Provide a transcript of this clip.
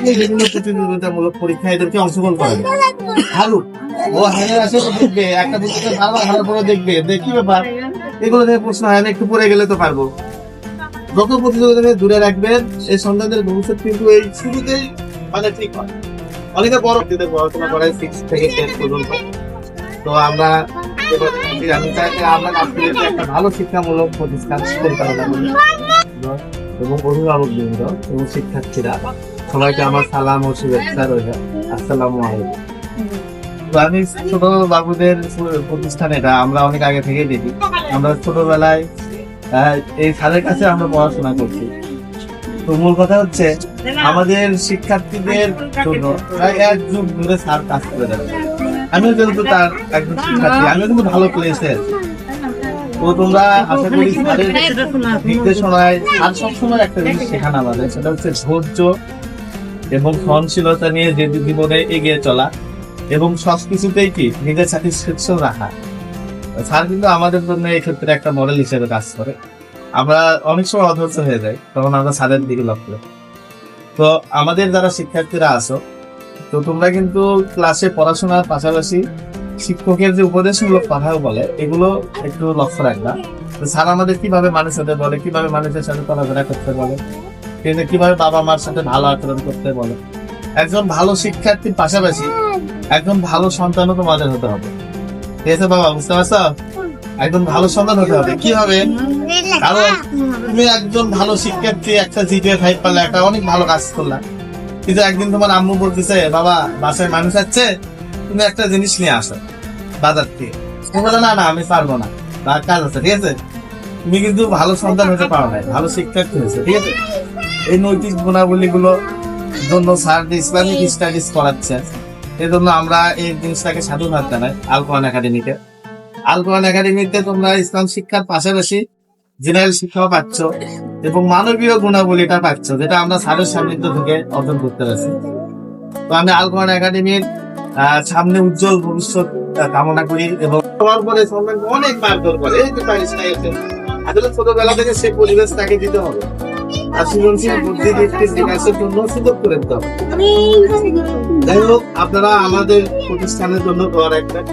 আপনি বিভিন্ন প্রতিযোগিতামূলক পরীক্ষা এদেরকে অংশগ্রহণ করেন, ভালো ও হ্যাঁ আসে দেখবে একটা পুস্তকে ভালো ভালো করে দেখবে কি ব্যাপার, এগুলো থেকে প্রশ্ন হয় না, একটু পড়ে গেলে তো পারবো। যত প্রতিযোগিতা থেকে দূরে রাখবেন এই সন্তানদের ভবিষ্যৎ কিন্তু এই শুরুতেই মানে ঠিক হয়। অনেকে বড় পড়াশোনা করে 6 থেকে 10 পর্যন্ত। তো আমরা আমি চাই যে আমরা আপনাদের একটা ভালো শিক্ষামূলক প্রতিষ্ঠান পরিচালনা করি এবং অভিভাবকবৃন্দ এবং শিক্ষার্থীরা সবাইকে আমার সালাম ও শুভেচ্ছা রইল। আসসালামু আলাইকুম। তো আমি ছোট বাবুদের প্রতিষ্ঠান এটা আমরা অনেক আগে থেকেই দেখি। আমরা ছোটবেলায় এই স্যারের কাছে আমরা পড়াশোনা করছি। তো মূল কথা হচ্ছে আমাদের শিক্ষার্থীদের জন্য প্রায় 1 যুগ ধরে স্যার কাজ করে যাচ্ছে। আমিও কিন্তু তার একজন শিক্ষার্থী, আমিও কিন্তু ভালো প্লেসে আছি। তো তোমরা আশা করি স্যারের নির্দেশনায় স্যার সবসময় একটা জিনিস শেখানো আমাদের, সেটা হচ্ছে ধৈর্য এবং সহনশীলতা নিয়ে যে জীবনে এগিয়ে চলা এবং সবকিছুতেই কি নিজের স্যাটিসফ্যাকশন রাখা। স্যার কিন্তু আমাদের জন্য এই ক্ষেত্রে একটা মডেল হিসেবে কাজ করে। আমরা অনেক সময় অধৈর্য হয়ে যাই, তখন আমরা স্যারের দিকে লক্ষ্য করি। তো আমাদের যারা শিক্ষার্থীরা আছো, তো তোমরা কিন্তু ক্লাসে পড়াশোনার পাশাপাশি শিক্ষকের যে উপদেশমূলক কথাও বলে এগুলো একটু লক্ষ্য রাখবা। তো স্যার আমাদের কিভাবে মানুষের সাথে বলে, কিভাবে মানুষের সাথে চলাফেরা করতে বলে, কিভাবে বাবা মার সাথে ভালো আচরণ করতে বলে। একজন ভালো শিক্ষার্থীর পাশাপাশি একজন ভালো সন্তানও তোমাদের হতে হবে। ঠিক আছে বাবা, বুঝতে পারছো? একজন ভালো সন্তান হতে হবে। কি হবে? কারণ তুমি একজন ভালো শিক্ষার্থী, একটা জিপিএ 5 পারলে একটা অনেক ভালো কাজ করলা, কিন্তু একদিন তোমার আম্মু বলতেছে বাবা বাসায় মানুষ আছে, তুমি একটা জিনিস নিয়ে আসো বাজার থেকে। তুমি বলো না না আমি পারবো না, তার কাজ আছে। ঠিক আছে, তুমি কিন্তু ভালো সন্তান হতে পারো না, ভালো শিক্ষার্থী হয়েছে। ঠিক আছে, এই নৈতিক গুণাবলী গুলো জন্য স্যার ইসলামিক স্টাডিজ করাচ্ছে, এই জন্য আমরা এই জিনিসটাকে সাধুবাদ জানাই আল কোরআন একাডেমিকে। আল কোরআন একাডেমিতে তোমরা ইসলাম শিক্ষার পাশাপাশি জেনারেল শিক্ষাও পাচ্ছ এবং মানবীয় গুণাবলীটা পাচ্ছ, যেটা আমরা স্যারের সান্নিধ্য থেকে অর্জন করতে পারছি। তো আমি আল কোরআন একাডেমির সামনে উজ্জ্বল ভবিষ্যৎ কামনা করি এবং তোমার পরে সন্তানকে অনেক মারধর করে। এই যে আসলে ছোটবেলা থেকে সেই পরিবেশ তাকে দিতে হবে আর সৃজনশীল বুদ্ধি দৃষ্টির বিকাশের জন্য সুযোগ করে দিতে হবে। যাই হোক, আপনারা আমাদের প্রতিষ্ঠানের জন্য দোয়া রাখবেন।